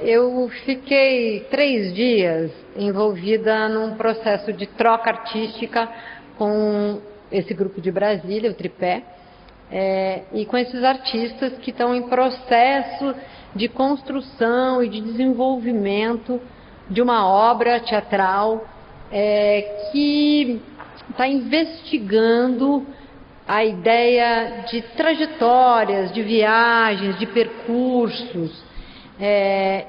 Eu fiquei 3 dias envolvida num processo de troca artística com esse grupo de Brasília, o Tripé, e com esses artistas que estão em processo de construção e de desenvolvimento de uma obra teatral que está investigando a ideia de trajetórias, de viagens, de percursos,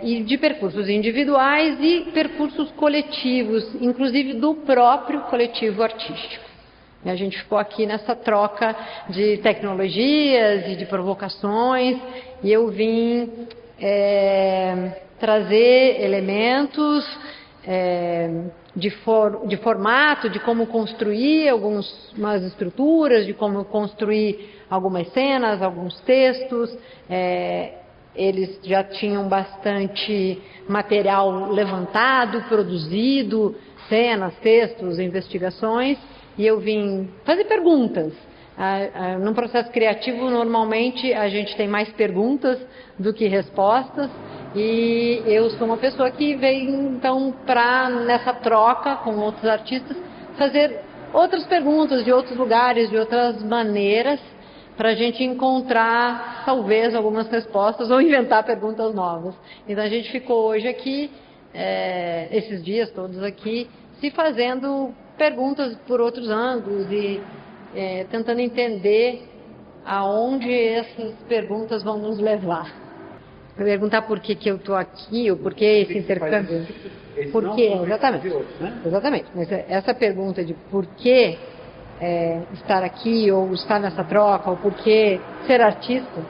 e de percursos individuais e percursos coletivos, inclusive do próprio coletivo artístico. E a gente ficou aqui nessa troca de tecnologias e de provocações, e eu vim trazer elementos de formato, de como construir algumas estruturas, de como construir algumas cenas, alguns textos. Eles já tinham bastante material levantado, produzido, cenas, textos, investigações, e eu vim fazer perguntas. Num processo criativo, normalmente, a gente tem mais perguntas do que respostas, e eu sou uma pessoa que veio, então, nessa troca com outros artistas, fazer outras perguntas de outros lugares, de outras maneiras, para a gente encontrar, talvez, algumas respostas ou inventar perguntas novas. Então, a gente ficou hoje aqui, esses dias todos aqui, se fazendo perguntas por outros ângulos e tentando entender aonde essas perguntas vão nos levar. Perguntar por que eu estou aqui, ou por que esse intercâmbio. Por que, exatamente. Exatamente. Mas essa pergunta de por que estar aqui, ou estar nessa troca, ou por que ser artista,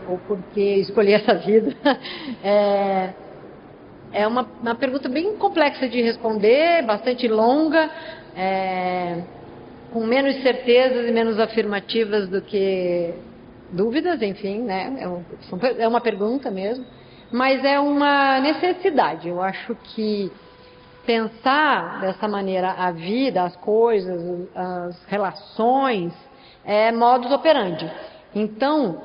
ou por que escolher essa vida, é uma pergunta bem complexa de responder, bastante longa, com menos certezas e menos afirmativas do que dúvidas, enfim, né? É uma pergunta mesmo, mas é uma necessidade. Eu acho que pensar dessa maneira a vida, as coisas, as relações, é modus operandi. Então,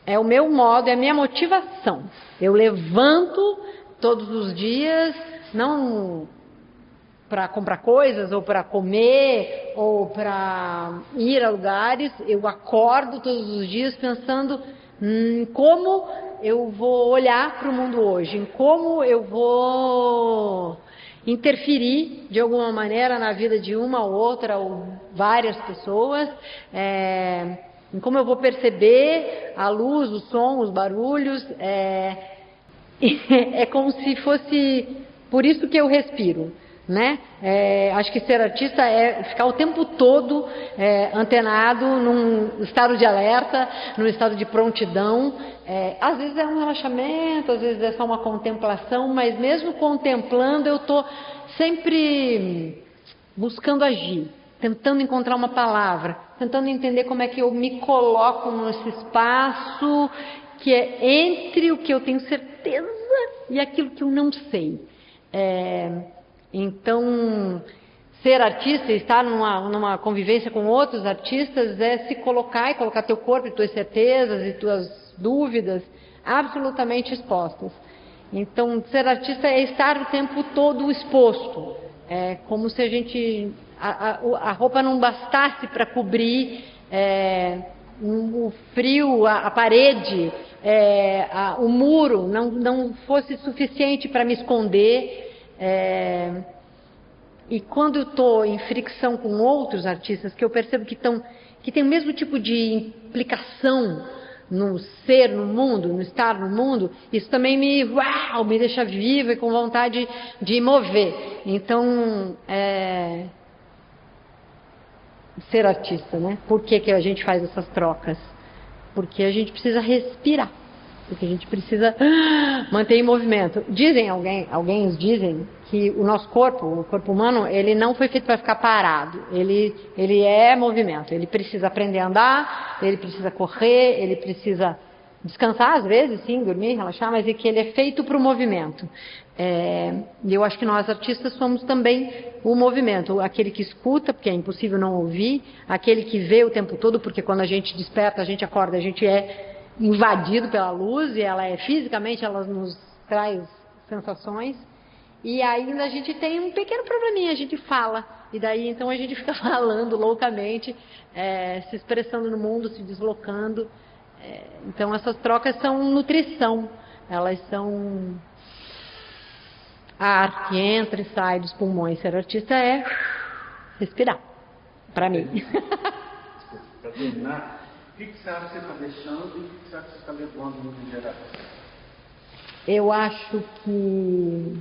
é o meu modo, é a minha motivação. Eu levanto todos os dias, não para comprar coisas, ou para comer, ou para ir a lugares. Eu acordo todos os dias pensando em como eu vou olhar para o mundo hoje, em como eu vou interferir de alguma maneira na vida de uma ou outra ou várias pessoas, em como eu vou perceber a luz, o som, os barulhos. É como se fosse por isso que eu respiro, né? Acho que ser artista é ficar o tempo todo antenado, num estado de alerta, num estado de prontidão. Às vezes é um relaxamento, às vezes é só uma contemplação, mas mesmo contemplando eu estou sempre buscando agir, tentando encontrar uma palavra, tentando entender como é que eu me coloco nesse espaço que é entre o que eu tenho certeza e aquilo que eu não sei. Então, ser artista e estar numa convivência com outros artistas é se colocar e colocar teu corpo e tuas certezas e tuas dúvidas absolutamente expostas. Então, ser artista é estar o tempo todo exposto. É como se a roupa não bastasse para cobrir o frio, a parede, o muro, não fosse suficiente para me esconder. E quando eu estou em fricção com outros artistas, que eu percebo que tem o mesmo tipo de implicação no ser no mundo, no estar no mundo, isso também me deixa viva e com vontade de mover. Então, ser artista, né? Por que a gente faz essas trocas? Porque a gente precisa respirar, porque a gente precisa manter em movimento. Alguém dizem que o nosso corpo, o corpo humano, ele não foi feito para ficar parado. Ele é movimento. Ele precisa aprender a andar, ele precisa correr, ele precisa descansar às vezes, sim, dormir, relaxar, mas é que ele é feito para o movimento. E eu acho que nós artistas somos também o movimento, aquele que escuta, porque é impossível não ouvir, aquele que vê o tempo todo, porque quando a gente desperta, a gente acorda, a gente é invadido pela luz e ela fisicamente ela nos traz sensações. E ainda a gente tem um pequeno probleminha, a gente fala. E daí então a gente fica falando loucamente, se expressando no mundo, se deslocando. Então essas trocas são nutrição, elas são ar que entra e sai dos pulmões. Ser artista é respirar, para mim. Para terminar, o que você acha que você está deixando e o que você acha que você está levando no geral? Eu acho que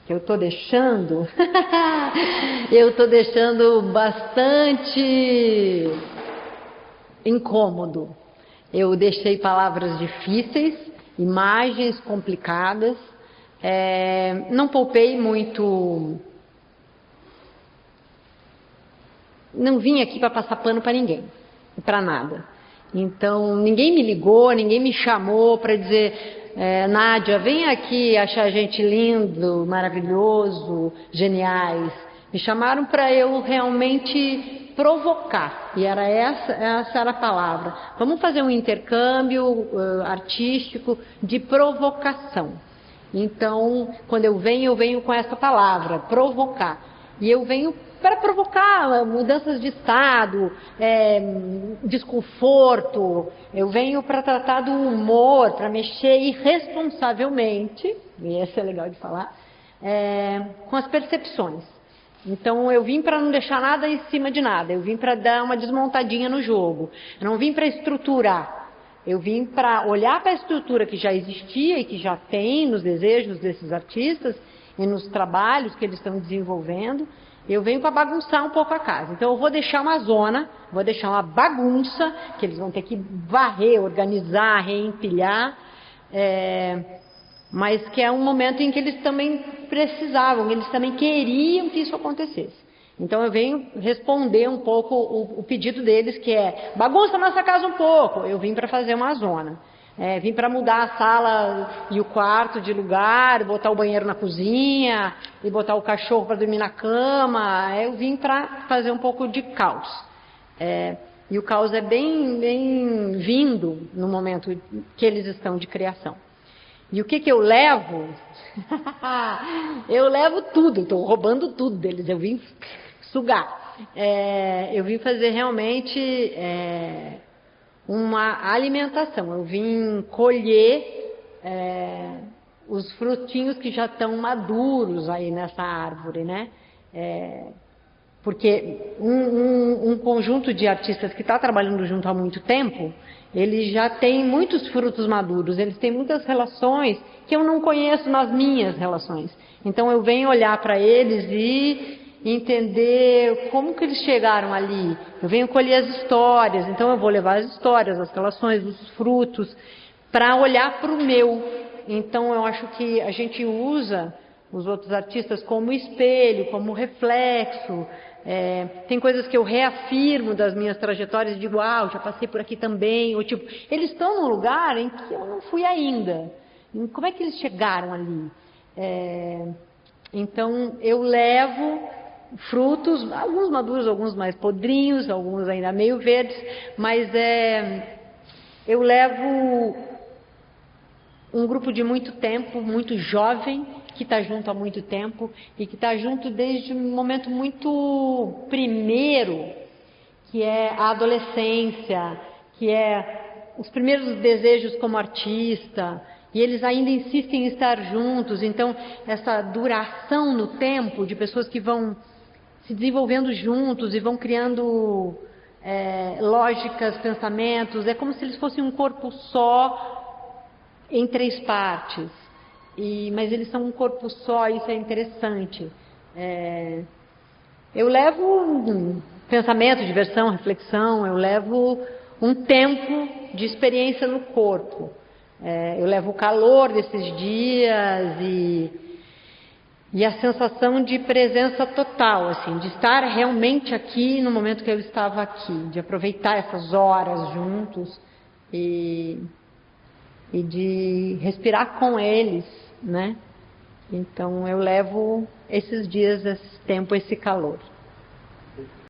eu estou deixando, eu estou deixando bastante incômodo. Eu deixei palavras difíceis, imagens complicadas, não poupei muito, não vim aqui para passar pano para ninguém, para nada. Então, ninguém me ligou, ninguém me chamou para dizer, Nádia, vem aqui achar a gente lindo, maravilhoso, geniais. Me chamaram para eu realmente provocar, e essa era a palavra. Vamos fazer um intercâmbio artístico de provocação. Então, quando eu venho com essa palavra, provocar. E eu venho para provocar mudanças de estado, desconforto. Eu venho para tratar do humor, para mexer irresponsavelmente, e isso é legal de falar, com as percepções. Então eu vim para não deixar nada em cima de nada, eu vim para dar uma desmontadinha no jogo, eu não vim para estruturar, eu vim para olhar para a estrutura que já existia e que já tem nos desejos desses artistas e nos trabalhos que eles estão desenvolvendo. Eu venho para bagunçar um pouco a casa. Então eu vou deixar uma zona, vou deixar uma bagunça, que eles vão ter que varrer, organizar, reempilhar, mas que é um momento em que eles também precisavam, eles também queriam que isso acontecesse. Então eu venho responder um pouco o pedido deles, que é bagunça nossa casa um pouco. Eu vim para fazer uma zona. Vim para mudar a sala e o quarto de lugar, botar o banheiro na cozinha e botar o cachorro para dormir na cama. Eu vim para fazer um pouco de caos. E o caos é bem vindo no momento que eles estão de criação. E o que eu levo? Eu levo tudo, estou roubando tudo deles, eu vim sugar. Eu vim fazer realmente uma alimentação, eu vim colher os frutinhos que já estão maduros aí nessa árvore, né? Porque um conjunto de artistas que está trabalhando junto há muito tempo, ele já tem muitos frutos maduros, eles têm muitas relações que eu não conheço nas minhas relações. Então eu venho olhar para eles e entender como que eles chegaram ali. Eu venho colher as histórias, então eu vou levar as histórias, as relações, os frutos, para olhar para o meu. Então eu acho que a gente usa os outros artistas como espelho, como reflexo. Tem coisas que eu reafirmo das minhas trajetórias e digo, já passei por aqui também. Ou tipo, eles estão num lugar em que eu não fui ainda. Como é que eles chegaram ali? Então eu levo frutos, alguns maduros, alguns mais podrinhos, alguns ainda meio verdes, mas eu levo um grupo de muito tempo, muito jovem, que está junto há muito tempo e que está junto desde um momento muito primeiro, que é a adolescência, que é os primeiros desejos como artista, e eles ainda insistem em estar juntos. Então essa duração no tempo de pessoas que vão se desenvolvendo juntos e vão criando lógicas, pensamentos, é como se eles fossem um corpo só em 3 partes. Mas eles são um corpo só, isso é interessante. Eu levo um pensamento, diversão, reflexão, eu levo um tempo de experiência no corpo. Eu levo o calor desses dias e a sensação de presença total, assim, de estar realmente aqui no momento que eu estava aqui, de aproveitar essas horas juntos e de respirar com eles, né? Então eu levo esses dias, esse tempo, esse calor.